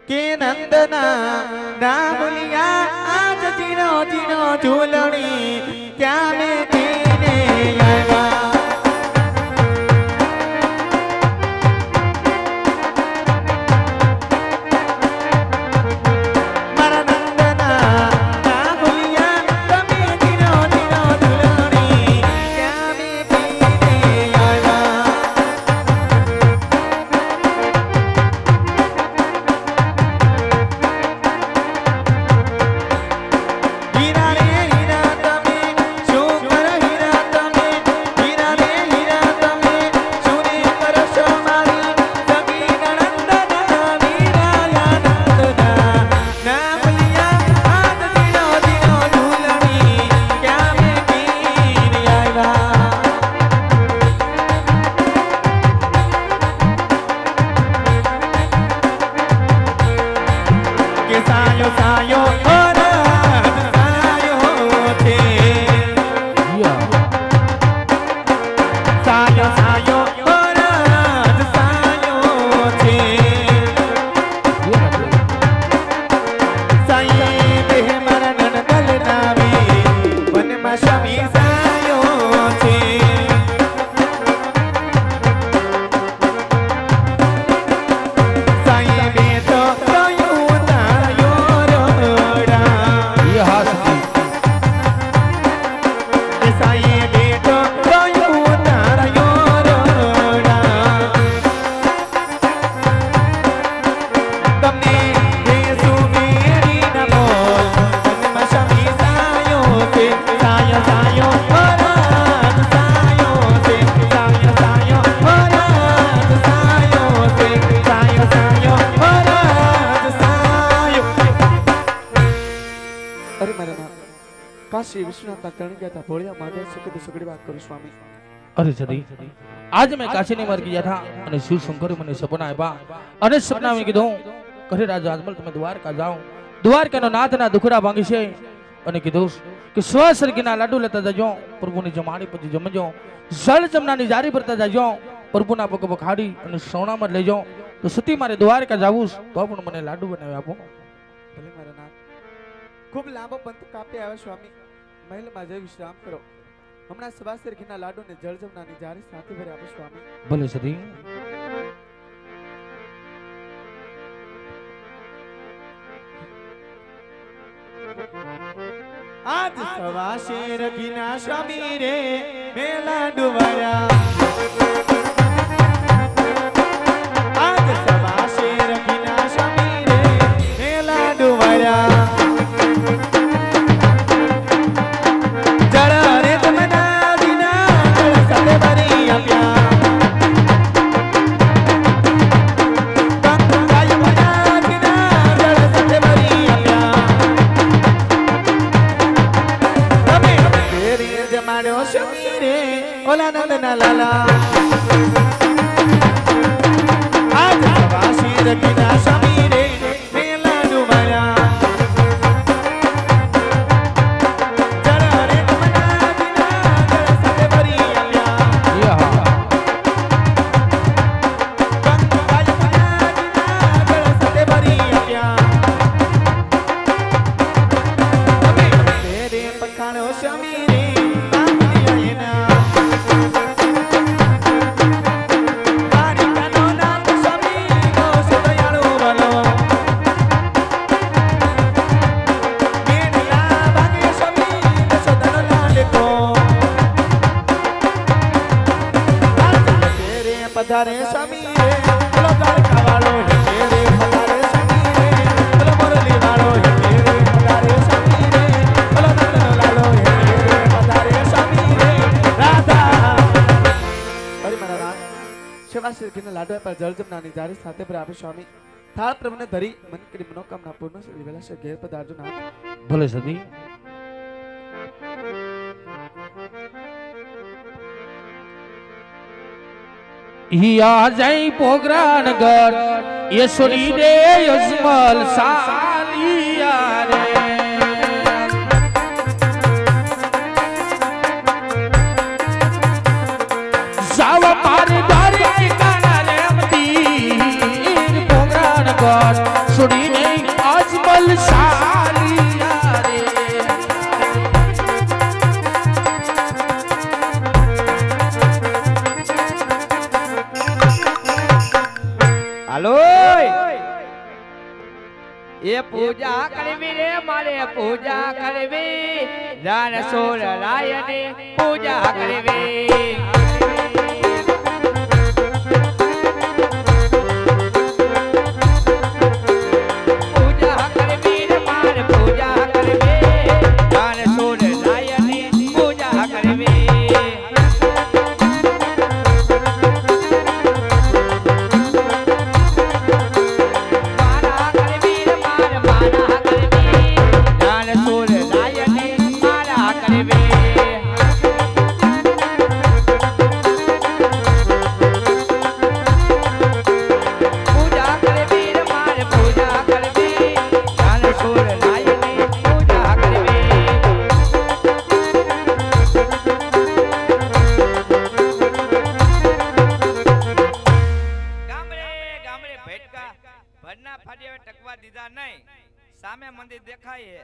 के नंदना नाम लिया आज जीनो जीनो झूलनी क्या मैं पीने आया मारा नंदना नाम लिया तमे जीनो जीनो झूलनी क्या मैं पीने आया सायो सायो सायो छे सायो सायो सायो छे साई देह मरण कल नावे मन में शमी सायो छे साई बे तो काशी विश्वनाथ ना चरण गया था भोलिया माधव सुखद सुखड़ी बात करूं स्वामी अरे सदी आज मैं काशी ने मर गया था અને શિવ શંકર મને સપના આપ્યા અને સપનામાં કીધું ઘરે રાજા અજમલ તમે દ્વારકા જાઓ દ્વારકાનો નાથના દુખડા ભાંગી છે અને કીધું કે સ્વસર્ગીના લાડુ લેતા જજો પ્રભુની જમાડી પછી જમજો જળ જમનાની જારી ભરતા જજો પ્રભુના પગ પખાડી અને સોનામાં લેજો તો સતી મારે દ્વારકા જાવું તો પણ મને લાડુ બનાવી આપો ભલે મારા નાથ खूब लांबो पंथ कापे आवे स्वामी महल में जय विश्राम करो हमना सवासर घीना लाडू ने जल जमनानी जारी साथे भरे आपे स्वामी भले सदी आज सवासर घीना स्वामी रे मेला डुबाया आज सवासर घीना स्वामी रे मेला डुबाया ओला नंदना लाला आज सवासीर किना समीरे मेला डुबाया जरा रे मना दिना जरा सते भरी आल्या कंकाय मना दिना जरा सते भरी आल्या अबे तेरे पखाणो समीरे पधारे स्वामी रे बोलो द्वारका वालो हे रे पधारे स्वामी रे बोलो मुरली वालो हे रे पधारे स्वामी रे बोलो नंदन लालो हे रे पधारे स्वामी रे राधा अरे मारा राम सेवा श्री किन लाडो पर जल जमनानी जारी साथे पर आपे स्वामी थाल प्रभुने धरी मन की मनोकामना पूर्ण से वेला से घेर पधारजो नाम भले सदी हिया जय पोगरानगर येसुरी रे यजमल सालिया रे પૂજા કરવી રે મારે પૂજા કરવી રણછોડ રાયની પૂજા કરવી પૂજા કરવી રે મારે પૂજા કરવી રણછોડ રાયની પૂજા કરવી સામે મંદિર દેખાય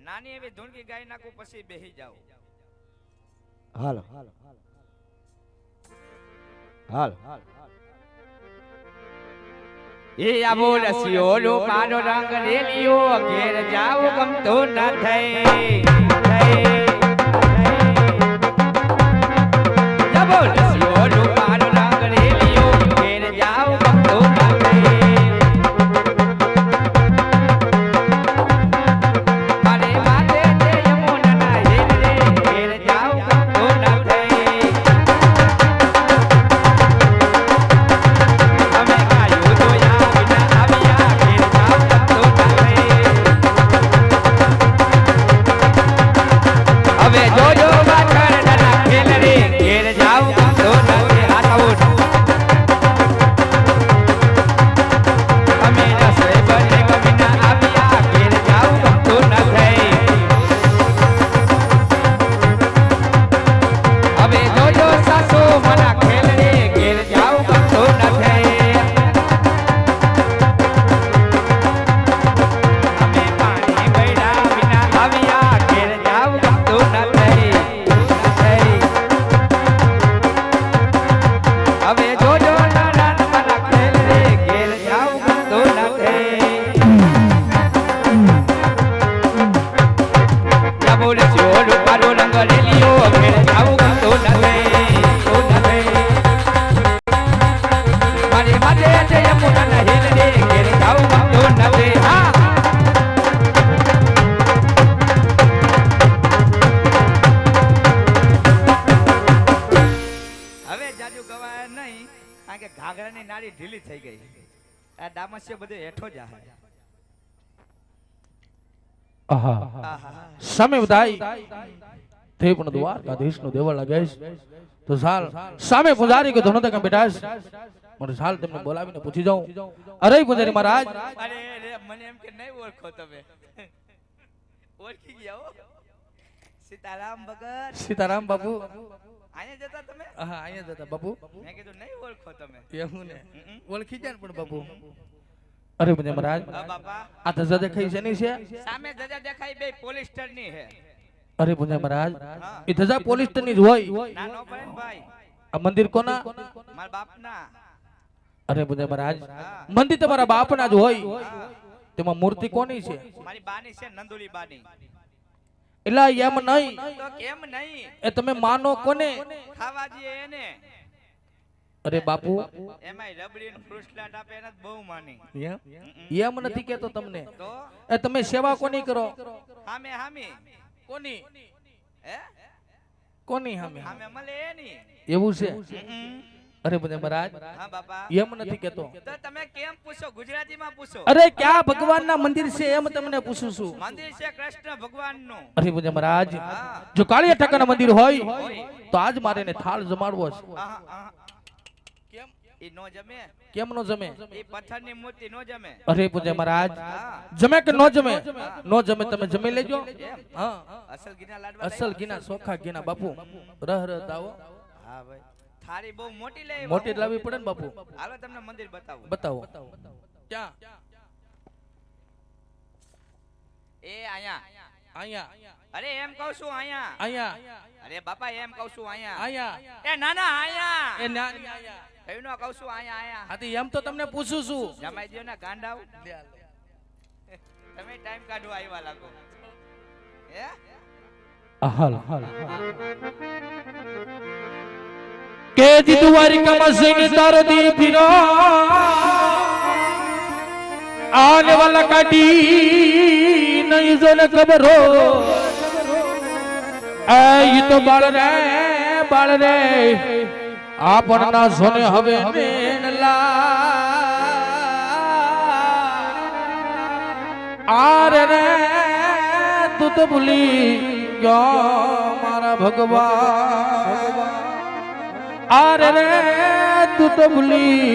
નાની એવી ધૂણકી ગાય નાખું પછી બેહી જાવ હાલો હાલ એ આવો રસિયો લો મારો રંગ રેલિયો ઘેર જાવ ગમતો ના થઈ આવો રસિયો લો મારો રંગ રેલિયો ઘેર જાવ ગમતો ના થઈ ઘાઘરાની નાળી ઢીલી થઈ ગઈ આ ડામસ્ય બધું હેઠો જ આવે આહા સામે બધાઈ તે પણ દ્વારકાધીશનો દેવળ લાગે તો સાલ સામે પૂજારી કે ધોનો તક બેઠાશ મને સાલ તેમને બોલાવીને પૂછી જાઉં અરે પૂજારી મહારાજ અરે રે મને એમ કે નહીં ઓળખો તમે ઓળખી ગયા હો સીતારામ ભગત સીતારામ બાપુ અહીંયા જતા તમે હા અહીંયા જતા બાપુ મેં કીધું નહીં ઓળખો તમે એવું ને ઓળખી જાય પણ બાપુ અરે પૂજારી મહારાજ હા બાપા આ ધજા દેખાઈ છે ની છે સામે ધજા દેખાય બે પોલિસ્ટર ની છે અરે પૂજારી મહારાજ એ ધજા પોલિસ્ટર ની જ હોય ના નો પડે ને ભાઈ આ મંદિર કોના મારા બાપના અરે પૂજારી મહારાજ મંદિર તમારા બાપના જ હોય તેમાં મૂર્તિ કોની છે મારી બાની છે નંદુલી બાની એલા એમ નહીં તો કેમ નહીં એ તમે માનો કોને ખાવા દઈએ એને અરે બાપુ એમાંય રબડી ને ફ્રુટલાટ આપે એને બહુ માની એમ નથી કેતો તમને તો એ તમે સેવા કોની કરો હામે હામે કોની હે કોની હામે હામે મળે એની એવું છે અરે બધા મહારાજ હા બાપા એમ નથી કેતો તો તમે કેમ પૂછો ગુજરાતીમાં પૂછો અરે ક્યાં ભગવાનના મંદિર છે એમ તમને પૂછું છું મંદિર છે કૃષ્ણ ભગવાનનું અરે બધા મહારાજ જો કાળિયા ઠાકરના મંદિર હોય તો આજ મારે એને થાળ જમાડવો છે કેમ ઈ નો જમે કેમ નો જમે ઈ પથ્થરની મૂર્તિ નો જમે અરે પૂજા મહારાજ જમે કે નો જમે નો જમે તમે જમી લેજો હા અસલ ઘીના લાડવા અસલ ઘીના ચોખા ઘીના બાપુ રહ રહ તાવો હા ભાઈ થાળી બહુ મોટી લે મોટી લાવવી પડે ને બાપુ હાલો તમને મંદિર બતાવું બતાવો ક્યાં એ અહીંયા અહીંયા અરે એમ કહું છું અહીંયા અહીંયા અરે બાપા એમ કહું છું અહીંયા અહીંયા એ ના ના અહીંયા એ ના અહીંયા કયું નો કહું છું અહીંયા અહીંયા હા તો એમ તો તમને પૂછું છું જમાઈ દો ને ગાંડાવ તમે ટાઈમ કાઢવા આવ્યા લાગો હે હાલ કે દી દ્વારિકામાં જઈને તારો દી ફીરો આને વાલા કાઢી નહીં જોને ખબરો એ તો બાળ રે આપણના સોને હવે મેનલા આરે રે તું તો ભૂલી ગયો મારા ભગવાન આરે રે તું તો ભૂલી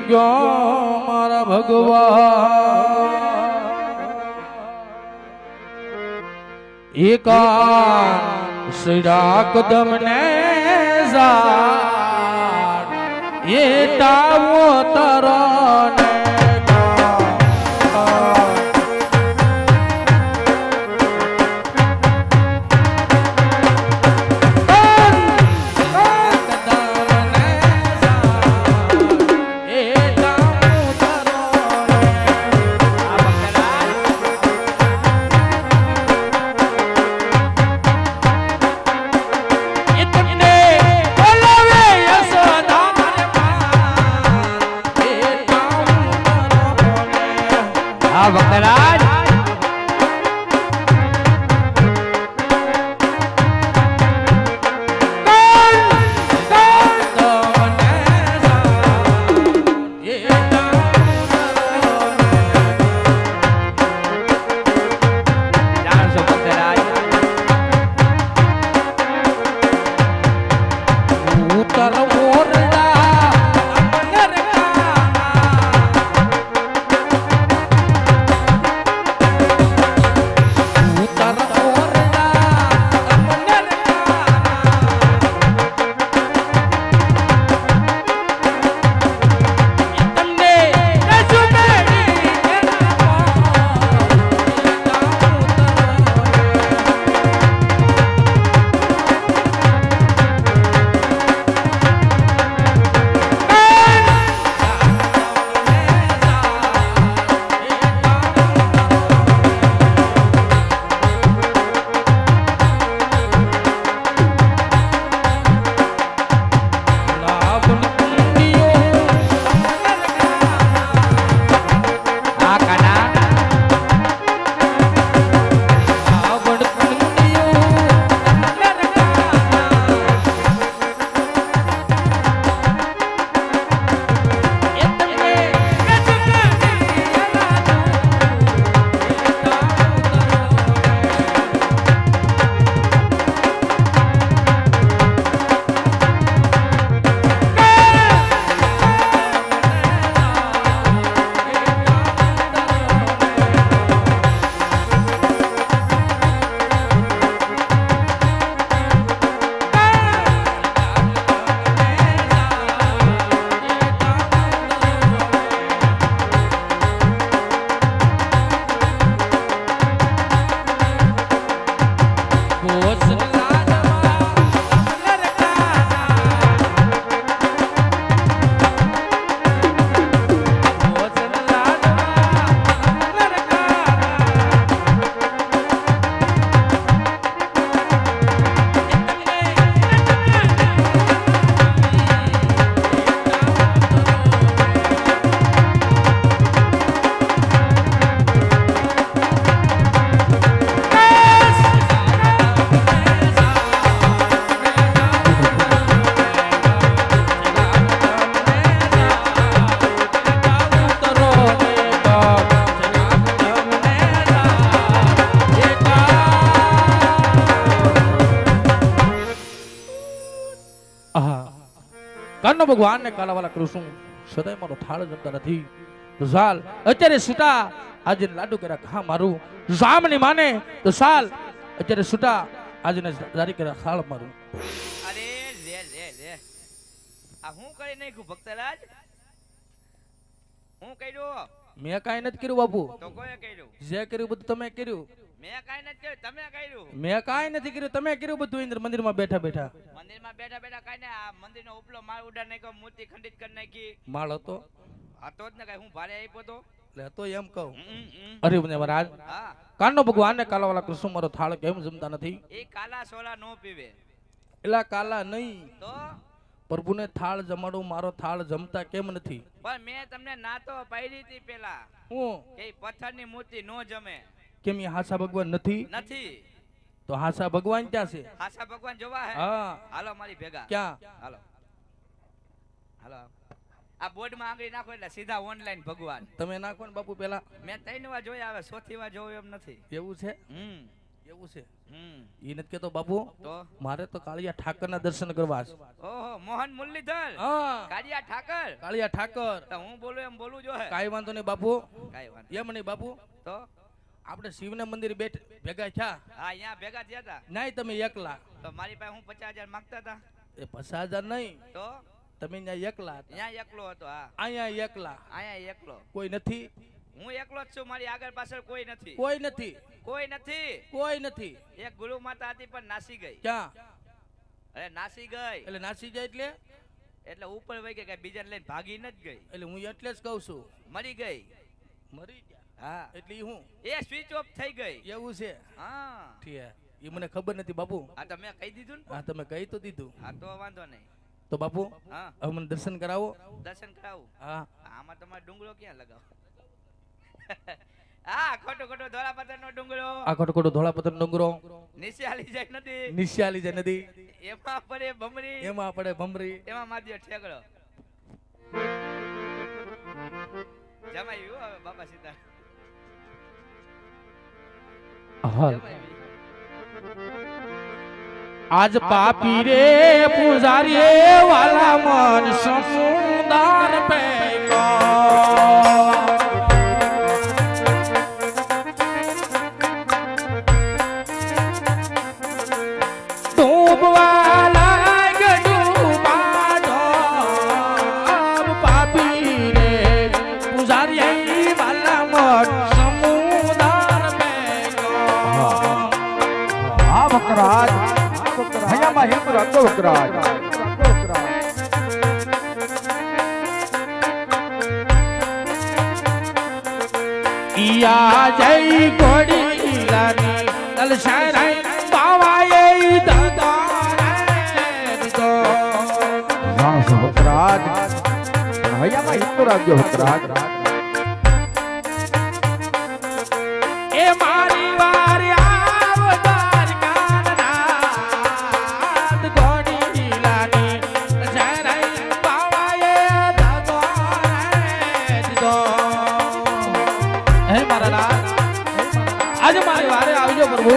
ગયો મારા ભગવાન એકા શ્રીડા કદમ ને ઝાડ એ તાવો તારો ને ભક્તરાજ કાનો ભગવાન ને કાલાવાલા કરું છું સદાય મારો થાળ જમતા નથી તો સાલ અત્યારે સુટા આજે લાડુ કર્યા ખા મારું જામની માને તો સાલ અત્યારે સુટા આજે જારી કર્યા ખાળ મારું અરે લે આ હું કરી નાખ્યું ભક્તરાજ હું કર્યું મેં કાઈ નથી કર્યું બાપુ તો કોઈ કર્યું જે કર્યું બધું તમે કર્યું મેં કાઈ નથી કર્યું તમે કર્યું મેં કાઈ નથી કર્યું તમે કર્યું બધું ઇન્દ્ર મંદિરમાં બેઠા બેઠા મંદિરમાં બેઠા બેઠા કાઈ ને આ મંદિરનો ઉપલો માળ ઉડાડ નાખ્યો મૂર્તિ ખંડિત કરી નાખી માળ હતો આ તો જ ને કાઈ હું ભારે આપ્યો તો લે તો એમ કહું હમ, હમ. અરે મને મહારાજ હા કાનો ભગવાન ને કાલાવાળા કૃષ્ણ મારો થાળ કેમ જમતા નથી એ કાલા સોલા નો પીવે એલા કાલા નહીં તો પ્રભુને થાળ જમાડું મારો થાળ જમતા કેમ નથી પણ મેં તમને ના તો પાડી હતી પેલા હું કે ઈ પથ્થરની મૂર્તિ નો જમે કેમ એ હાસા ભગવાન નથી નથી તો હાસા ભગવાન ક્યાં છે હાસા ભગવાન જોવા હે હા હાલો મારી ભેગા ક્યાં હાલો હાલો આ બોર્ડમાં આંગળી નાખો એટલે સીધા ઓનલાઈન ભગવાન તમે નાખો ને બાપુ પેલા મેં 3 વાર જોયા હવે 4થી વાર જોયું એમ નથી એવું છે એવું છે ઈ નથી કેતો બાપુ તો મારે તો કાળિયા ઠાકરના દર્શન કરવા છે ઓહો મોહન મુરલીધર હા કાળિયા ઠાકર કાળિયા ઠાકર તો હું બોલું એમ બોલું જો હે કાઈ વાંધો નહીં બાપુ કાઈ વાત એમ નહીં બાપુ તો આપણે શિવના મંદિર ભેગા થયા હા અહીંયા ભેગા થયા હતા નહીં તમે એકલા તો મારી પાસે હું 50,000 માંગતા હતા એ 50,000 નહીં તો તમે ત્યાં એકલા હતા અહીંયા એકલો હતો હા અહીંયા એકલા અહીંયા એકલો કોઈ નથી હું એકલો જ છું મારી આગળ પાછળ કોઈ નથી કોઈ નથી કોઈ નથી કોઈ નથી એક ગુરુ માતા હતી પણ નાસી ગઈ ક્યાં અરે નાસી ગઈ એટલે નાસી જાય એટલે ઉપર વહી ગઈ કઈ બીજાને લઈને ભાગી ન જ ગઈ એટલે હું એટલે જ કહું છું મરી ગઈ મરી ગયા હા એટલે ઈ હું એ સ્વિચ ઓફ થઈ ગઈ એવું છે હા ઠીક એ મને ખબર નથી બાપુ આ તો મેં કહી દીધું ને હા તમે કહી તો દીધું હા તો વાંધો નહીં તો બાપુ હા હવે મને દર્શન કરાવો દર્શન કરાવું હા આમાં તમારે ડુંગળો ક્યાં લગાવો હા ખોટો ખોટો ધોળાપથર નો ડુંગળો આ ખોટો ધોળા પથ્થર ડુંગરો નીચે આલી જાય નથી નિશ્યાલી જાય નદી એમાં પડે ભમરી એમાં પડે ભમરી એમાં માધ્યો ઠેકડો જમાઈ ગયું હવે બાપા સીતા આજ પાપી રે પૂજારી વાલા મન સમુદાર પે વકરાજ હયામાં હિન્દુ રાખો વકરાજ ઈયા જય ઘોડી લાની તલસાઈ બાવાએ દદારે તો વકરાજ હયામાં હિન્દુ રાખજો વકરાજ એ મારી વારી આવતાર કાનનાદ ઘોડી લાની તલસાઈ બાવાએ દદારે તો હે મારા લાલ આજે મારી વારે આવજો પ્રભુ